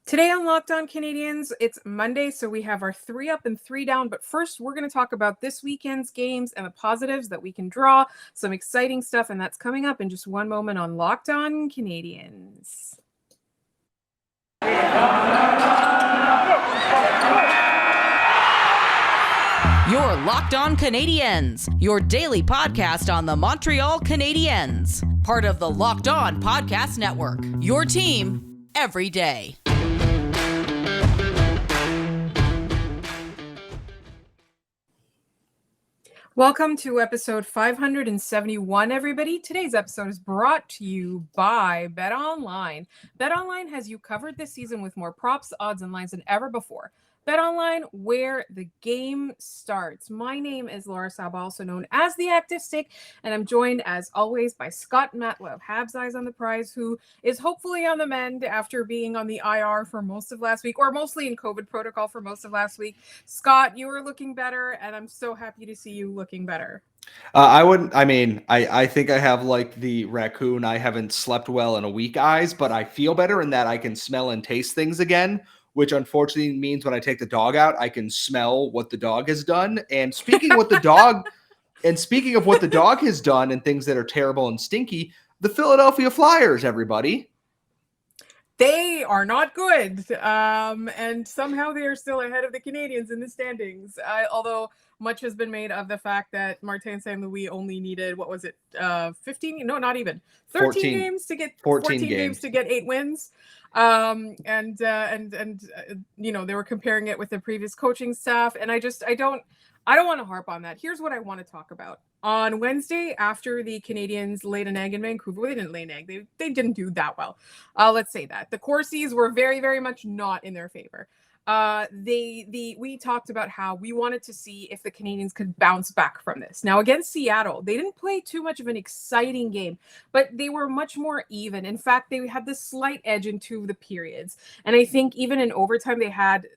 Today on Locked On Canadiens, it's Monday, so we have our 3 up and 3 down. But first, we're going to talk about this weekend's games and the positives that we can draw, some exciting stuff, and that's coming up in just one moment on Locked On Canadiens. You're Locked On Canadiens, your daily podcast on the Montreal Canadiens, part of the Locked On Podcast Network, your team every day. Welcome to episode 571, everybody. Today's episode is brought to you by BetOnline. BetOnline has you covered this season with more props, odds, and lines than ever before. BetOnline, where the game starts. My name is Laura Saba, also known as the Active Stick, and I'm joined, as always, by Scott Matlow, Habs Eyes on the Prize, who is hopefully on the mend after being on the IR for most of last week, or mostly in COVID protocol for most of last week. Scott, you are looking better, and I'm so happy to see you looking better. I think I have like the raccoon, I haven't slept well in a week eyes, but I feel better in that I can smell and taste things again, which unfortunately means when I take the dog out, I can smell what the dog has done. And speaking of what the dog has done and things that are terrible and stinky, the Philadelphia Flyers, everybody. They are not good. And somehow they are still ahead of the Canadiens in the standings. Although much has been made of the fact that Martin St. Louis only needed, 15? No, not even 13 games to get 14 games to get 8 wins. And they were comparing it with the previous coaching staff. And I don't want to harp on that. Here's what I want to talk about. On Wednesday, after the Canadiens laid an egg in Vancouver, they didn't lay an egg. They didn't do that well. Let's say that. The Corsies were very, very much not in their favor. We talked about how we wanted to see if the Canadiens could bounce back from this. Now, against Seattle, they didn't play too much of an exciting game, but they were much more even. In fact, they had this slight edge in 2 of the periods. And I think even in overtime, they had,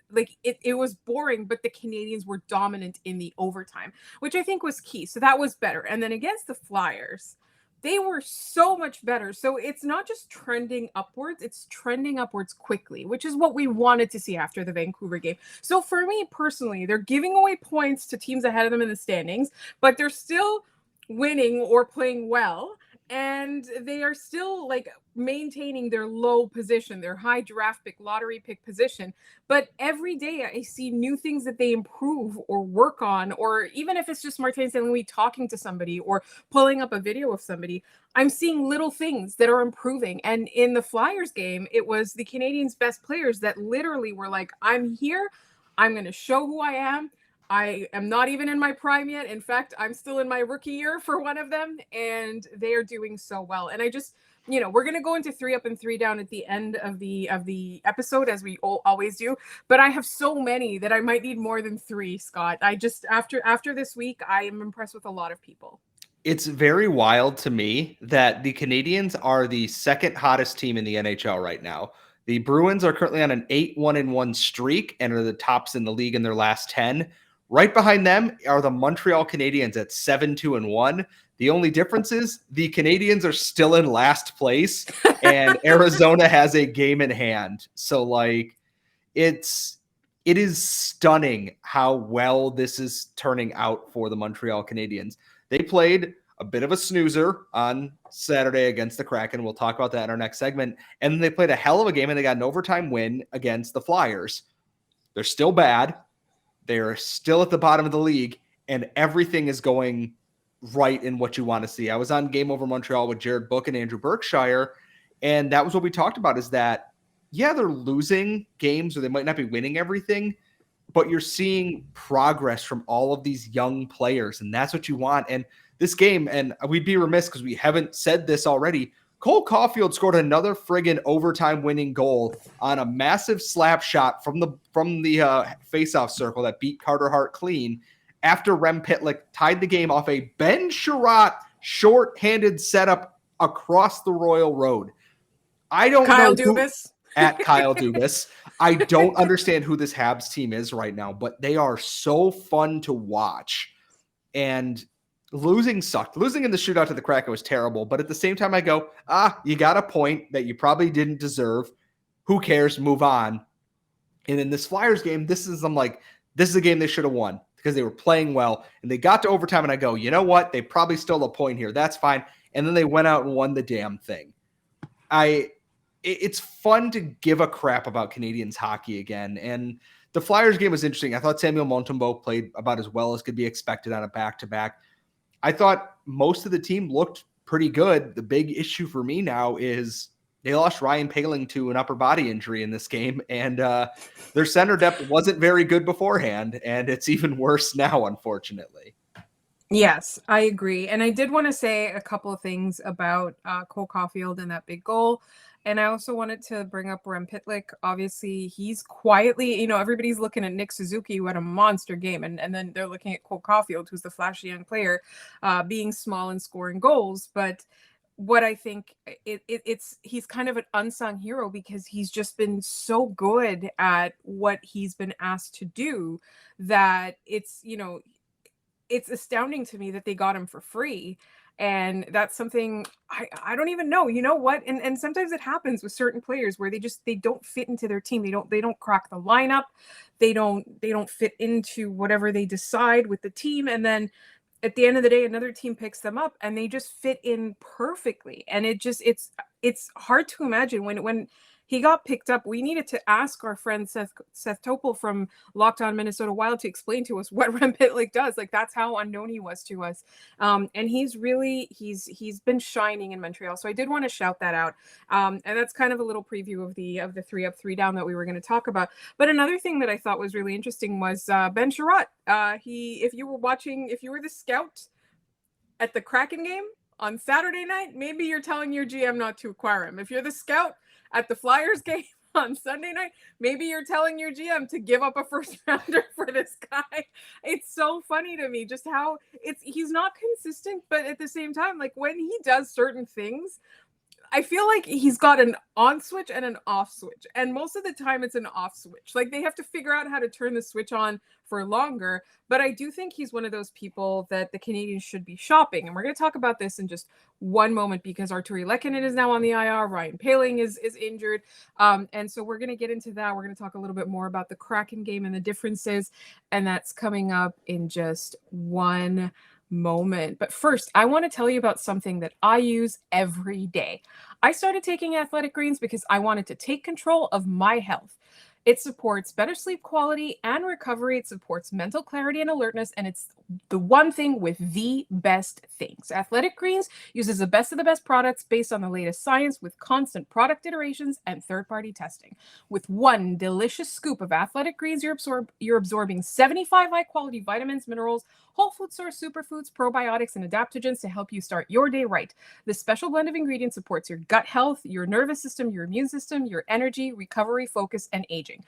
it was boring, but the Canadiens were dominant in the overtime, which I think was key. So that was better. And then against the Flyers, they were so much better. So it's not just trending upwards, it's trending upwards quickly, which is what we wanted to see after the Vancouver game. So for me personally, they're giving away points to teams ahead of them in the standings, but they're still winning or playing well. And they are still maintaining their low position, their high draft pick, lottery pick position. But every day I see new things that they improve or work on, or even if it's just Martin St. Louis talking to somebody or pulling up a video of somebody, I'm seeing little things that are improving. And in the Flyers game, it was the Canadiens' best players that literally were like, I'm here, I'm going to show who I am. I am not even in my prime yet. In fact, I'm still in my rookie year for one of them, and they are doing so well. And I just, we're going to go into 3 up and 3 down at the end of the episode, as we always do. But I have so many that I might need more than 3, Scott. I just, after this week, I am impressed with a lot of people. It's very wild to me that the Canadiens are the second hottest team in the NHL right now. The Bruins are currently on an 8-1-1 streak and are the tops in the league in their last 10. Right behind them are the Montreal Canadiens at 7-2-1. The only difference is the Canadiens are still in last place and Arizona has a game in hand. So it is stunning how well this is turning out for the Montreal Canadiens. They played a bit of a snoozer on Saturday against the Kraken. We'll talk about that in our next segment. And then they played a hell of a game and they got an overtime win against the Flyers. They're still bad. They're still at the bottom of the league, and everything is going right in what you want to see. I was on Game Over Montreal with Jared Book and Andrew Berkshire, and that was what we talked about is that, yeah, they're losing games or they might not be winning everything, but you're seeing progress from all of these young players, and that's what you want. And this game, and we'd be remiss because we haven't said this already, Cole Caufield scored another friggin' overtime winning goal on a massive slap shot from the faceoff circle that beat Carter Hart clean after Rem Pitlick tied the game off a Ben Sharat short-handed setup across the Royal Road. I don't Kyle know Dubas. At Kyle Dubas. I don't understand who this Habs team is right now, but they are so fun to watch. And losing sucked. Losing in the shootout to the Kraken was terrible. But at the same time, I go, you got a point that you probably didn't deserve. who cares? Move on. And in this Flyers game, this is a game they should have won because they were playing well and they got to overtime. And I go, you know what? They probably stole a point here. That's fine. And then they went out and won the damn thing. It's fun to give a crap about Canadiens hockey again. And the Flyers game was interesting. I thought Samuel Montembeault played about as well as could be expected on a back-to-back. I thought most of the team looked pretty good. The big issue for me now is they lost Ryan Poehling to an upper body injury in this game, and their center depth wasn't very good beforehand, and it's even worse now, unfortunately. Yes, I agree. And I did want to say a couple of things about Cole Caufield and that big goal. And I also wanted to bring up Rem Pitlick. Obviously, he's quietly, everybody's looking at Nick Suzuki, who had a monster game. And then they're looking at Cole Caufield, who's the flashy young player, being small and scoring goals. But what I think he's kind of an unsung hero because he's just been so good at what he's been asked to do that it's astounding to me that they got him for free. And that's something I don't even know. You know what? And sometimes it happens with certain players where they don't fit into their team. They don't crack the lineup. They don't fit into whatever they decide with the team. And then at the end of the day, another team picks them up and they just fit in perfectly. And it's hard to imagine when he got picked up. We needed to ask our friend Seth Topol from Locked On Minnesota Wild to explain to us what Rem Pitlick does. Like, that's how unknown he was to us. And he's been shining in Montreal. So I did want to shout that out. And that's kind of a little preview of the 3 up, 3 down that we were going to talk about. But another thing that I thought was really interesting was Ben Sharat. If you were the scout at the Kraken game on Saturday night, maybe you're telling your GM not to acquire him. If you're the scout at the Flyers game on Sunday night, maybe you're telling your GM to give up a first rounder for this guy. It's so funny to me just how he's not consistent, but at the same time, like when he does certain things, I feel like he's got an on switch and an off switch. And most of the time it's an off switch. Like they have to figure out how to turn the switch on for longer. But I do think he's one of those people that the Canadiens should be shopping. And we're going to talk about this in just one moment because Arturi Lehkonen is now on the IR. Ryan Poehling is injured. And so we're going to get into that. We're going to talk a little bit more about the Kraken game and the differences. And that's coming up in just one moment. But first, I want to tell you about something that I use every day. I started taking Athletic Greens because I wanted to take control of my health. It supports better sleep quality and recovery. It supports mental clarity and alertness. And it's the one thing with the best things. Athletic Greens uses the best of the best products based on the latest science with constant product iterations and third-party testing. With one delicious scoop of Athletic Greens, you're absorbing 75 high-quality vitamins, minerals, whole food source superfoods, probiotics, and adaptogens to help you start your day right. This special blend of ingredients supports your gut health, your nervous system, your immune system, your energy, recovery, focus, and aging.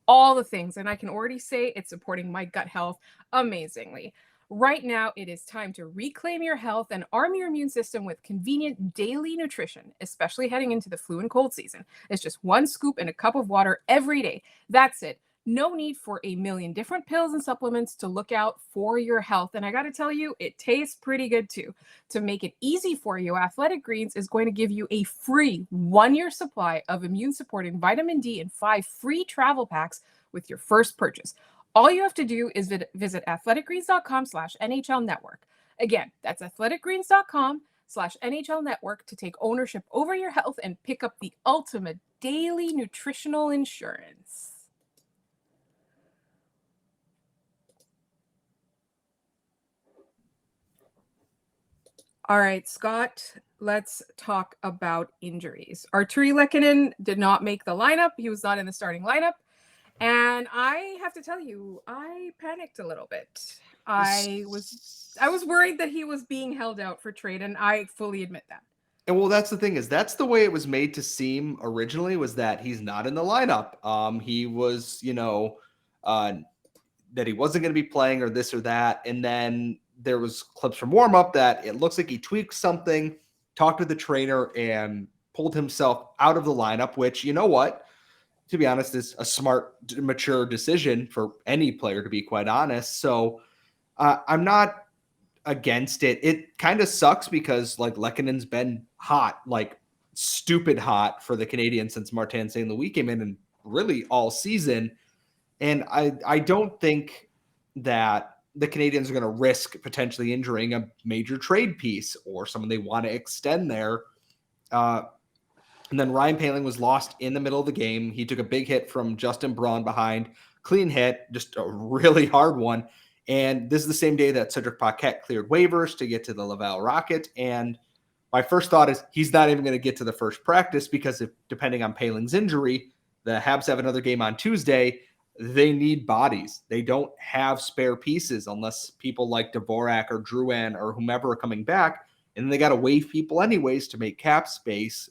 All the things. And I can already say it's supporting my gut health amazingly. Right now, it is time to reclaim your health and arm your immune system with convenient daily nutrition, especially heading into the flu and cold season. It's just one scoop in a cup of water every day. That's it. No need for a million different pills and supplements to look out for your health. And I got to tell you, it tastes pretty good too. To make it easy for you, Athletic Greens is going to give you a free 1-year supply of immune-supporting vitamin D and 5 free travel packs with your first purchase. All you have to do is visit athleticgreens.com/NHL Network. Again, that's athleticgreens.com/NHL Network to take ownership over your health and pick up the ultimate daily nutritional insurance. All right, Scott, let's talk about injuries. Arturi Lehkonen did not make the lineup. He was not in the starting lineup. And I have to tell you, I panicked a little bit. I was worried that he was being held out for trade, and I fully admit that. And well, that's the thing is that's the way it was made to seem originally, was that he's not in the lineup. He was, that he wasn't going to be playing or this or that. And then there was clips from warm up that it looks like he tweaked something, talked to the trainer and pulled himself out of the lineup, which, you know what, to be honest, is a smart, mature decision for any player, to be quite honest. So I'm not against it. It kind of sucks because like Lehkonen's been hot like stupid hot for the Canadiens since Martin St. Louis came in and really all season. And I don't think that the Canadiens are going to risk potentially injuring a major trade piece or someone they want to extend there. And then Ryan Poehling was lost in the middle of the game. He took a big hit from Justin Braun behind. Clean hit, just a really hard one. And this is the same day that Cedric Paquette cleared waivers to get to the Laval Rocket. And my first thought is he's not even going to get to the first practice because depending on Poehling's injury, the Habs have another game on Tuesday. They need bodies. They don't have spare pieces unless people like Dvorak or Drouin or whomever are coming back. And then they got to waive people anyways to make cap space.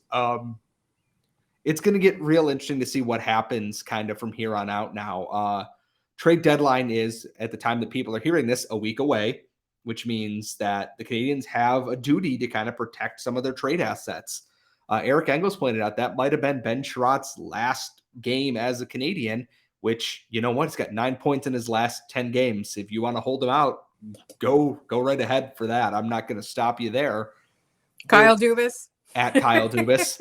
It's going to get real interesting to see what happens kind of from here on out now. Trade deadline is, at the time that people are hearing this, a week away, which means that the Canadiens have a duty to kind of protect some of their trade assets. Eric Engels pointed out that might have been Ben Sherratt's last game as a Canadian, which, you know what, he's got 9 points in his last 10 games. If you want to hold him out, go right ahead for that. I'm not going to stop you there. Kyle Dubas. At Kyle Dubas.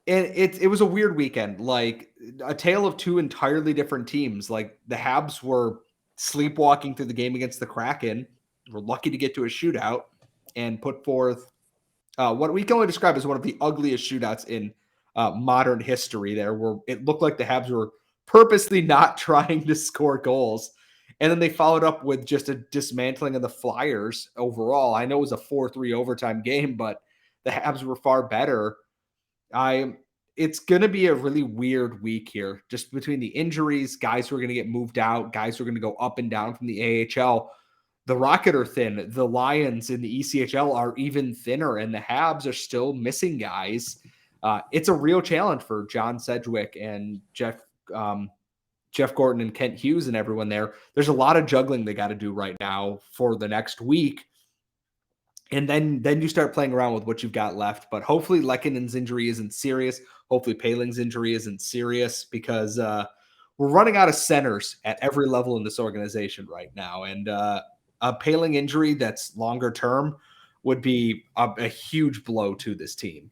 It was a weird weekend, like a tale of two entirely different teams. Like the Habs were sleepwalking through the game against the Kraken. We're lucky to get to a shootout and put forth what we can only describe as one of the ugliest shootouts in modern history there, where it looked like the Habs were purposely not trying to score goals. And then they followed up with just a dismantling of the Flyers overall. I know it was a 4-3 overtime game, but the Habs were far better. It's going to be a really weird week here, just between the injuries, guys who are going to get moved out, guys who are going to go up and down from the AHL. The Rocket are thin. The Lions in the ECHL are even thinner, and the Habs are still missing guys. It's a real challenge for John Sedgwick and Jeff Gorton and Kent Hughes and everyone there. There's a lot of juggling they got to do right now for the next week. And then you start playing around with what you've got left. But hopefully Lekkonen's injury isn't serious. Hopefully Poehling's injury isn't serious, because we're running out of centers at every level in this organization right now. And a Poehling injury that's longer term would be a huge blow to this team.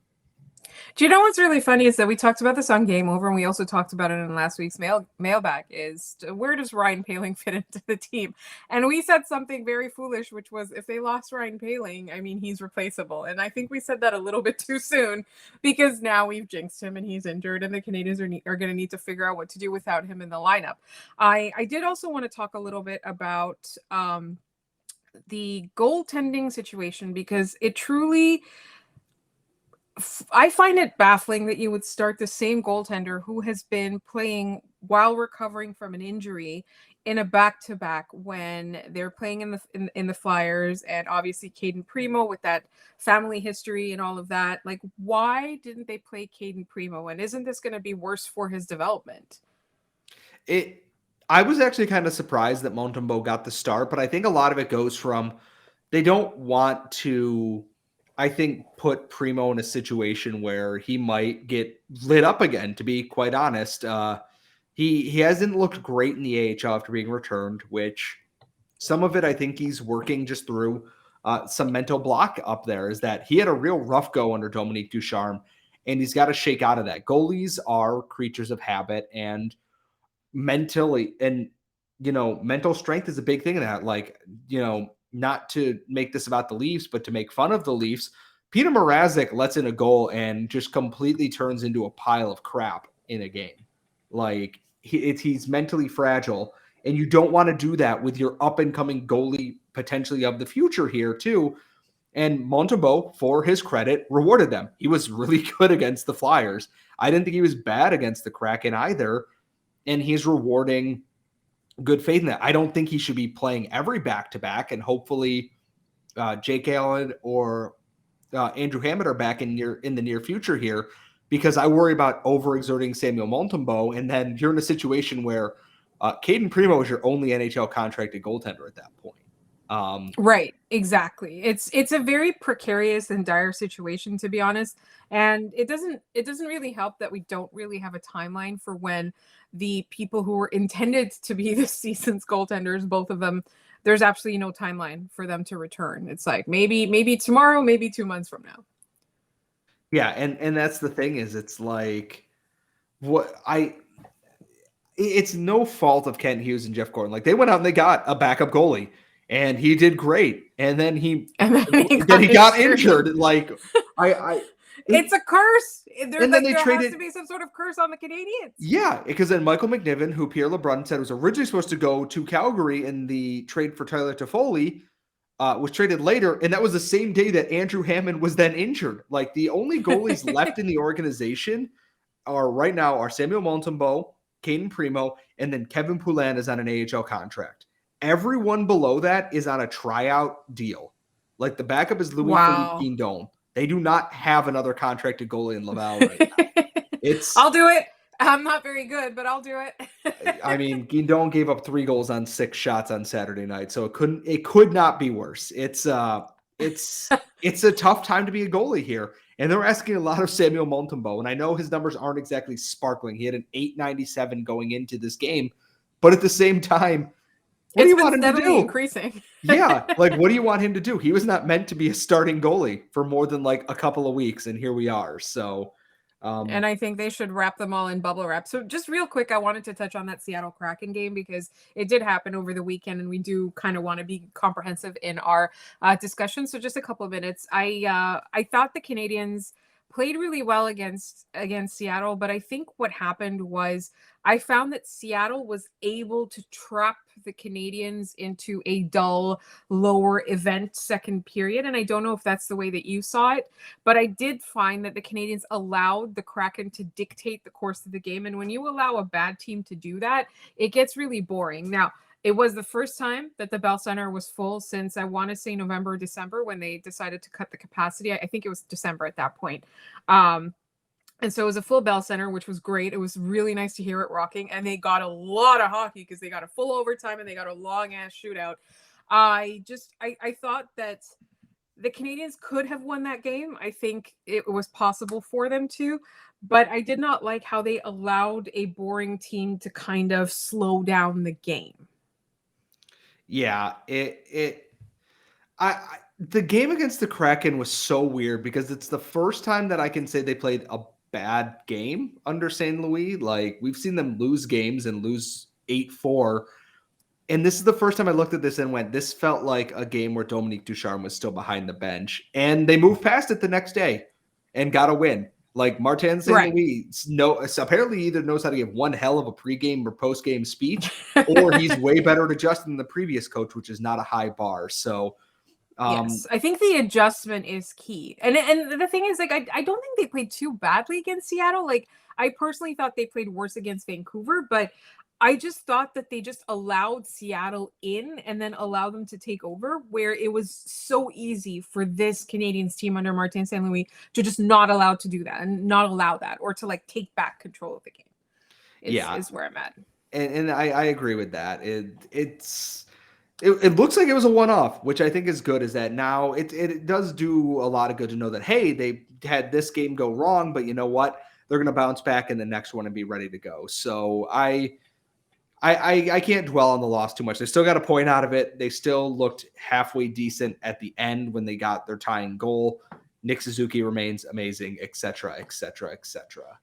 Do you know what's really funny is that we talked about this on Game Over, and we also talked about it in last week's mailbag, is where does Ryan Poehling fit into the team? And we said something very foolish, which was if they lost Ryan Poehling, I mean, he's replaceable. And I think we said that a little bit too soon, because now we've jinxed him and he's injured, and the Canadiens are going to need to figure out what to do without him in the lineup. I did also want to talk a little bit about the goaltending situation, because it truly... I find it baffling that you would start the same goaltender who has been playing while recovering from an injury in a back-to-back when they're playing in the Flyers, and obviously Caden Primo with that family history and all of that. Like, why didn't they play Caden Primo? And isn't this going to be worse for his development? I was actually kind of surprised that Montembeault got the start, but I think a lot of it goes from they don't want to, I think, put Primo in a situation where he might get lit up again, to be quite honest. He hasn't looked great in the AHL after being returned, which some of it I think he's working just through some mental block up there, is that he had a real rough go under Dominique Ducharme, and he's got to shake out of that. Goalies are creatures of habit, and mentally, and, you know, mental strength is a big thing in that. Like, you know, not to make this about the Leafs, but to make fun of the Leafs, Peter Mrazek lets in a goal and just completely turns into a pile of crap in a game. Like, he's mentally fragile, and you don't want to do that with your up-and-coming goalie potentially of the future here too. And Montembeault, for his credit, rewarded them. He was really good against the Flyers. I didn't think he was bad against the Kraken either, and he's rewarding good faith in that. I don't think he should be playing every back-to-back, and hopefully Jake Allen or Andrew Hammond are back in the near future here, because I worry about overexerting Samuel Montembeault, and then you're in a situation where Caden Primo is your only NHL contracted goaltender at that point. Right, exactly. It's a very precarious and dire situation, to be honest. And it doesn't really help that we don't really have a timeline for when the people who were intended to be this season's goaltenders, both of them, there's absolutely no timeline for them to return. It's like maybe tomorrow, maybe 2 months from now. Yeah, and that's the thing is it's like it's no fault of Kent Hughes and Jeff Gordon. Like they went out and they got a backup goalie and he did great. And then he And then he got injured. Like it's a curse. And then they there traded, has to be some sort of curse on the Canadiens. Yeah, because then Michael McNiven, who Pierre LeBrun said was originally supposed to go to Calgary in the trade for Tyler Toffoli, was traded later, and that was the same day that Andrew Hammond was then injured. Like the only goalies left in the organization right now are Samuel Montembeault, Caden Primo, and then Kevin Poulin is on an AHL contract. Everyone below that is on a tryout deal. Like the backup is Louis-Philippe Guindon. They do not have another contracted goalie in Laval right now. I'll do it. I'm not very good, but I'll do it. I mean, Guindon gave up 3 goals on 6 shots on Saturday night, so it could not be worse. It's a tough time to be a goalie here, and they're asking a lot of Samuel Montembeault, and I know his numbers aren't exactly sparkling. He had an .897 going into this game, but at the same time, what do you want him to do? Increasing. Yeah, like what do you want him to do? He was not meant to be a starting goalie for more than like a couple of weeks, and here we are. So. And I think they should wrap them all in bubble wrap. So just real quick, I wanted to touch on that Seattle Kraken game because it did happen over the weekend, and we do kind of want to be comprehensive in our discussion. So just a couple of minutes. I thought the Canadiens played really well against Seattle, but I think what happened was I found that Seattle was able to trap the Canadiens into a dull, lower event second period. And I don't know if that's the way that you saw it, but I did find that the Canadiens allowed the Kraken to dictate the course of the game. And when you allow a bad team to do that, it gets really boring. Now, it was the first time that the Bell Center was full since I want to say November, December, when they decided to cut the capacity. I think it was December at that point. And so it was a full Bell Center, which was great. It was really nice to hear it rocking. And they got a lot of hockey because they got a full overtime and they got a long ass shootout. I thought that the Canadiens could have won that game. I think it was possible for them to, but I did not like how they allowed a boring team to kind of slow down the game. Yeah, the game against the Kraken was so weird because it's the first time that I can say they played a bad game under St. Louis. Like we've seen them lose games and lose 8-4. And this is the first time I looked at this and went, this felt like a game where Dominique Ducharme was still behind the bench. And they moved past it the next day and got a win. Like Martin St. Louis apparently either knows how to give one hell of a pregame or postgame speech, or he's way better at adjusting than the previous coach, which is not a high bar. So yes, I think the adjustment is key. And the thing is, like, I don't think they played too badly against Seattle. Like, I personally thought they played worse against Vancouver, but I just thought that they just allowed Seattle in and then allowed them to take over, where it was so easy for this Canadiens team under Martin St. Louis to just not allow to do that and not allow that, or to like take back control of the game. Is where I'm at. And I agree with that. It looks like it was a one-off, which I think is good, is that now it does do a lot of good to know that, hey, they had this game go wrong, but you know what? They're going to bounce back in the next one and be ready to go. So I can't dwell on the loss too much. They still got a point out of it. They still looked halfway decent at the end when they got their tying goal. Nick Suzuki remains amazing, et cetera, et cetera, et cetera.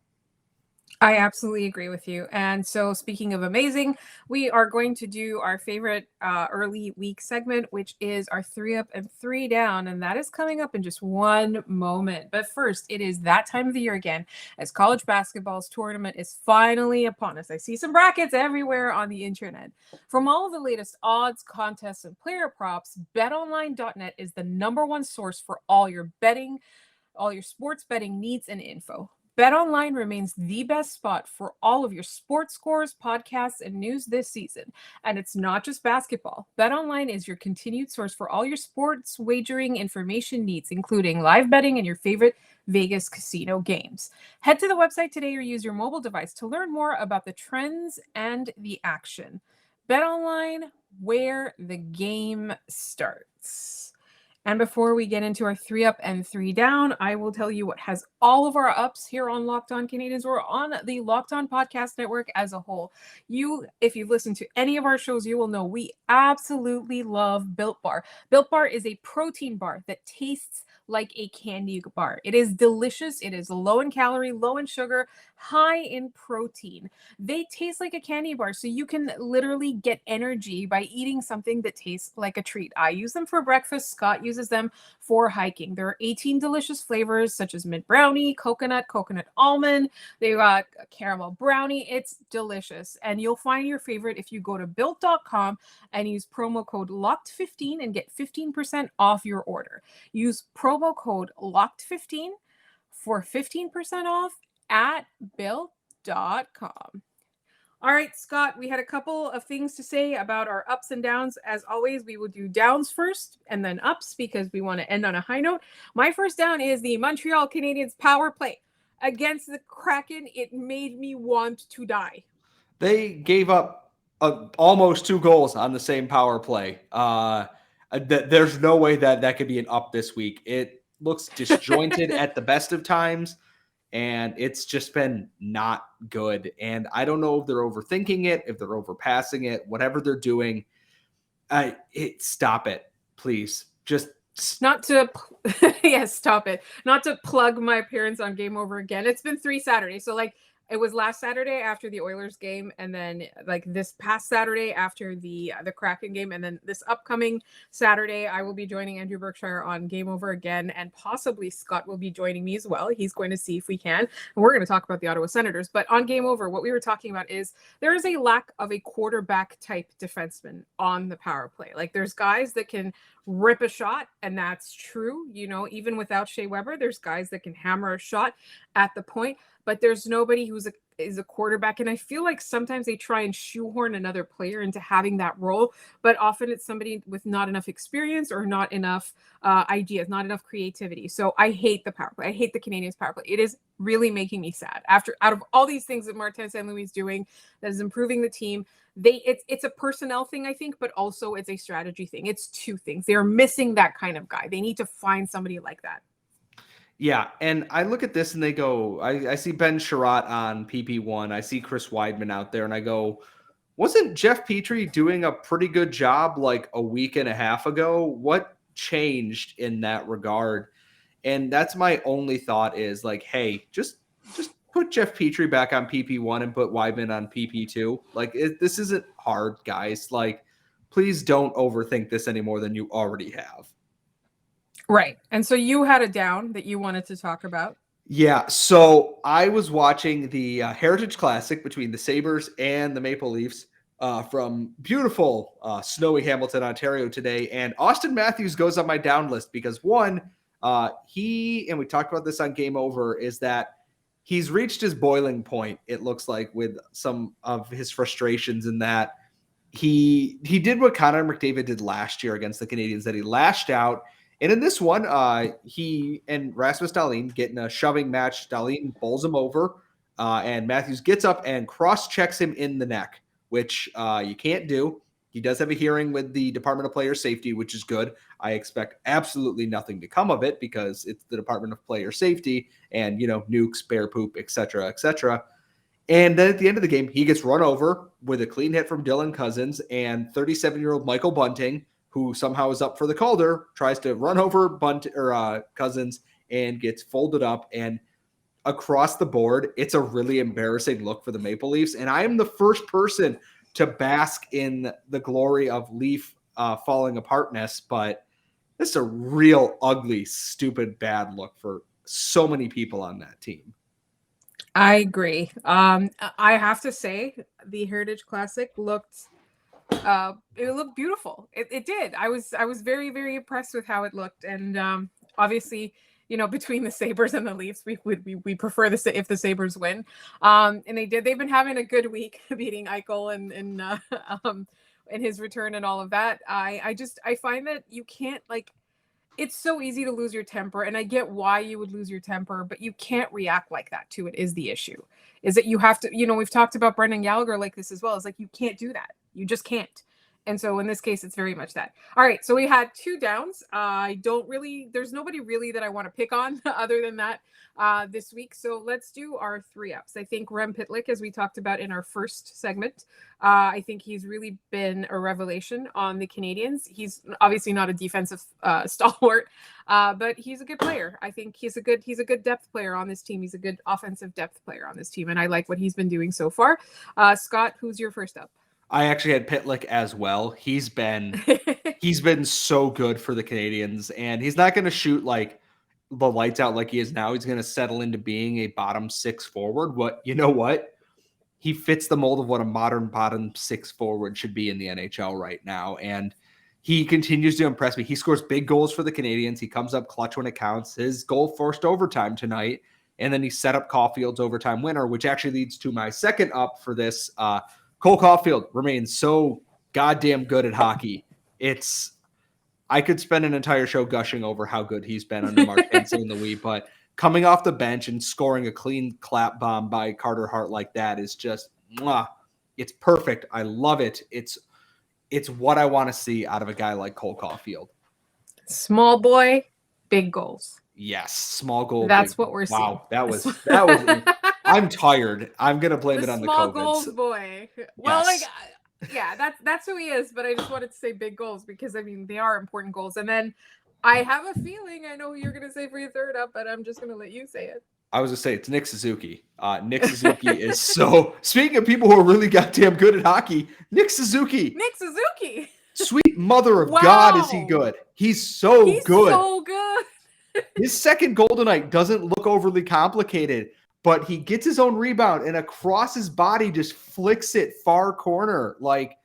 I absolutely agree with you. And so speaking of amazing, we are going to do our favorite early week segment, which is our 3 up and 3 down. And that is coming up in just one moment. But first, it is that time of the year again, as college basketball's tournament is finally upon us. I see some brackets everywhere on the internet. From all of the latest odds, contests, and player props, betonline.net is the #1 source for all your sports betting needs and info. BetOnline remains the best spot for all of your sports scores, podcasts, and news this season. And it's not just basketball. BetOnline is your continued source for all your sports wagering information needs, including live betting and your favorite Vegas casino games. Head to the website today or use your mobile device to learn more about the trends and the action. BetOnline, where the game starts. And before we get into our 3 up and 3 down, I will tell you what has all of our ups here on Locked On Canadiens, or on the Locked On Podcast Network as a whole. If you've listened to any of our shows, you will know we absolutely love Built Bar. Built Bar is a protein bar that tastes like a candy bar. It is delicious. It is low in calorie, low in sugar, high in protein. They taste like a candy bar, so you can literally get energy by eating something that tastes like a treat. I use them for breakfast. Scott uses them for hiking. There are 18 delicious flavors such as mint brownie, coconut almond. They got a caramel brownie. It's delicious. And you'll find your favorite if you go to built.com and use promo code LOCKED15 and get 15% off your order. Use promo code LOCKED15 for 15% off at built.com. All right, Scott, we had a couple of things to say about our ups and downs. As always, we will do downs first and then ups because we want to end on a high note. My first down is the Montreal Canadiens power play against the Kraken. It made me want to die. They gave up almost 2 goals on the same power play. There's no way that could be an up this week. It looks disjointed at the best of times, and it's just been not good. And I don't know if they're overthinking it, if they're overpassing it, whatever they're doing. Stop it, please. Just not to yes, stop it. Not to plug my appearance on Game Over Again. It's been 3 Saturdays. So like it was last Saturday after the Oilers game, and then like this past Saturday after the Kraken game, and then this upcoming Saturday I will be joining Andrew Berkshire on Game Over Again, and possibly Scott will be joining me as well. He's going to see if we can, and we're going to talk about the Ottawa Senators. But on Game Over, what we were talking about is there is a lack of a quarterback type defenseman on the power play. Like there's guys that can rip a shot, and that's true. You know, even without Shea Weber, there's guys that can hammer a shot at the point, but there's nobody who's is a quarterback. And I feel like sometimes they try and shoehorn another player into having that role, but often it's somebody with not enough experience or not enough ideas, not enough creativity. So I hate the power play. I hate the Canadiens power play. It is really making me sad. Out of all these things that Martin St. Louis is doing that is improving the team, it's a personnel thing, I think, but also it's a strategy thing. It's 2 things. They're missing that kind of guy. They need to find somebody like that. Yeah, and I look at this and they go, I see Ben Sharat on PP1. I see Chris Weidman out there, and I go, wasn't Jeff Petrie doing a pretty good job like a week and a half ago? What changed in that regard? And that's my only thought is like, hey, just put Jeff Petrie back on PP1 and put Weidman on PP2. Like this isn't hard, guys. Like, please don't overthink this any more than you already have. Right. And so you had a down that you wanted to talk about. Yeah. So I was watching the Heritage Classic between the Sabres and the Maple Leafs from beautiful snowy Hamilton, Ontario today. And Austin Matthews goes on my down list because one, he, and we talked about this on Game Over, is that he's reached his boiling point, it looks like, with some of his frustrations in that he did what Connor McDavid did last year against the Canadiens, that he lashed out. And in this one, he and Rasmus Dahlin get in a shoving match. Dahlin bowls him over, and Matthews gets up and cross-checks him in the neck, which you can't do. He does have a hearing with the Department of Player Safety, which is good. I expect absolutely nothing to come of it because it's the Department of Player Safety and, you know, nukes, bear poop, et cetera, et cetera. And then at the end of the game, he gets run over with a clean hit from Dylan Cousins, and 37-year-old Michael Bunting, who somehow is up for the Calder, tries to run over Cousins and gets folded up. And across the board, it's a really embarrassing look for the Maple Leafs. And I am the first person to bask in the glory of Leaf falling apartness, but this is a real ugly, stupid, bad look for so many people on that team. I agree. I have to say the Heritage Classic looked beautiful. It did. I was very, very impressed with how it looked. And obviously, you know, between the Sabres and the Leafs, we prefer if the Sabres win. And they've been having a good week beating Eichel and his return and all of that. I find that you can't, like, it's so easy to lose your temper, and I get why you would lose your temper, but you can't react like that to it is the issue. Is that you have to, you know, we've talked about Brendan Gallagher like this as well. It's like, you can't do that. You just can't. And so in this case, it's very much that. All right, so we had 2 downs. There's nobody really that I want to pick on other than that this week. So let's do our 3 ups. I think Rem Pitlick, as we talked about in our first segment, I think he's really been a revelation on the Canadiens. He's obviously not a defensive stalwart, but he's a good player. I think he's a good depth player on this team. He's a good offensive depth player on this team, and I like what he's been doing so far. Scott, who's your first up? I actually had Pitlik as well. He's been so good for the Canadiens, and he's not going to shoot like the lights out like he is now. He's going to settle into being a bottom 6 forward. You know what? He fits the mold of what a modern bottom 6 forward should be in the NHL right now, and he continues to impress me. He scores big goals for the Canadiens. He comes up clutch when it counts. His goal forced overtime tonight, and then he set up Caufield's overtime winner, which actually leads to my second up for this. Cole Caufield remains so goddamn good at hockey. I could spend an entire show gushing over how good he's been under Martin St. Louis, but coming off the bench and scoring a clean clap bomb by Carter Hart like that is just, it's perfect. I love it. It's what I want to see out of a guy like Cole Caufield. Small boy, big goals. Yes, small goal. That's what we're seeing. Wow, that was. I'm tired. I'm gonna blame it on the small COVID. Goals boy. Well, that's who he is. But I just wanted to say big goals because I mean they are important goals. And then I have a feeling I know who you're gonna say for your third up, but I'm just gonna let you say it. I was gonna say it's Nick Suzuki. Nick Suzuki is so. Speaking of people who are really goddamn good at hockey, Nick Suzuki. Sweet mother of God, is he good? He's so good. So good. His second goal tonight doesn't look overly complicated, but he gets his own rebound and across his body just flicks it far corner. Like,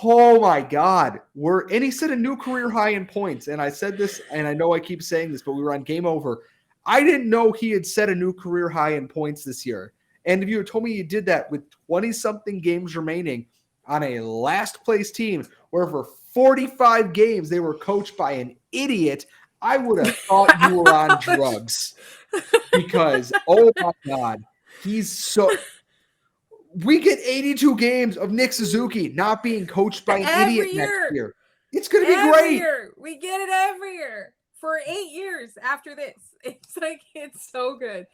oh my God. And he set a new career high in points. And I said this, and I know I keep saying this, but we were on Game Over. I didn't know he had set a new career high in points this year. And if you had told me he did that with 20-something games remaining on a last place team where for 45 games they were coached by an idiot, I would have thought you were on drugs because, oh my God, he's so. We get 82 games of Nick Suzuki not being coached by an idiot next year. It's going to be great. Year. We get it every year for 8 years after this. It's so good.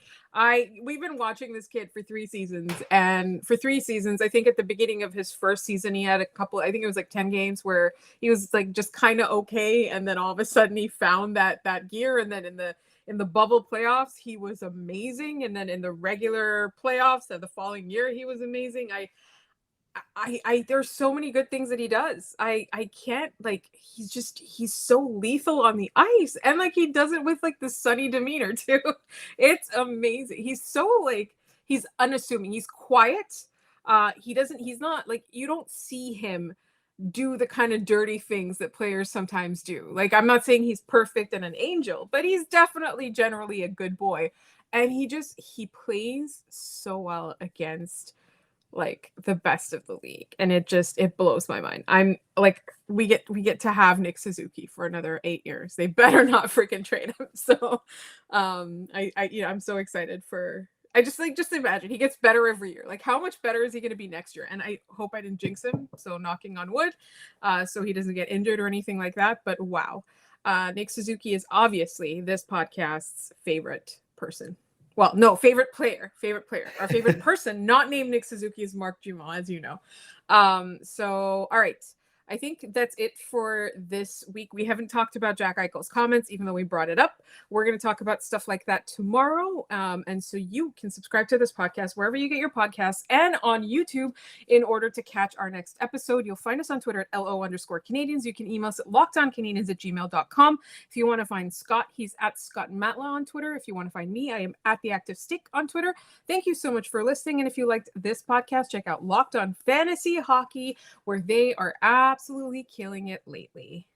We've been watching this kid for 3 seasons, and for 3 seasons, I think at the beginning of his first season, he had a couple, I think it was like 10 games where he was like just kind of okay. And then all of a sudden he found that gear. And then in the bubble playoffs, he was amazing. And then in the regular playoffs of the following year, he was amazing. There's so many good things that he does. I can't, like, he's so lethal on the ice, and like he does it with like the sunny demeanor too. It's amazing. He's so like, he's unassuming. He's quiet. He's not like, you don't see him do the kind of dirty things that players sometimes do. Like, I'm not saying he's perfect and an angel, but he's definitely generally a good boy. And he plays so well against like the best of the league, and it blows my mind. I'm like, we get to have Nick Suzuki for another 8 years. They better not freaking trade him. So I'm so excited for. I just imagine he gets better every year. Like, how much better is he going to be next year? And I hope I didn't jinx him, so knocking on wood, so he doesn't get injured or anything like that. But wow, Nick Suzuki is obviously this podcast's favorite person. Well, no, favorite player. Our favorite person, not named Nick Suzuki, is Mark Dumont, as you know. So, all right. I think that's it for this week. We haven't talked about Jack Eichel's comments, even though we brought it up. We're going to talk about stuff like that tomorrow. And so you can subscribe to this podcast wherever you get your podcasts and on YouTube in order to catch our next episode. You'll find us on Twitter at LO_Canadiens. You can email us at lockedoncanadiens@gmail.com. If you want to find Scott, he's at Scott Matla on Twitter. If you want to find me, I am at The Active Stick on Twitter. Thank you so much for listening. And if you liked this podcast, check out Locked On Fantasy Hockey, where they are absolutely killing it lately.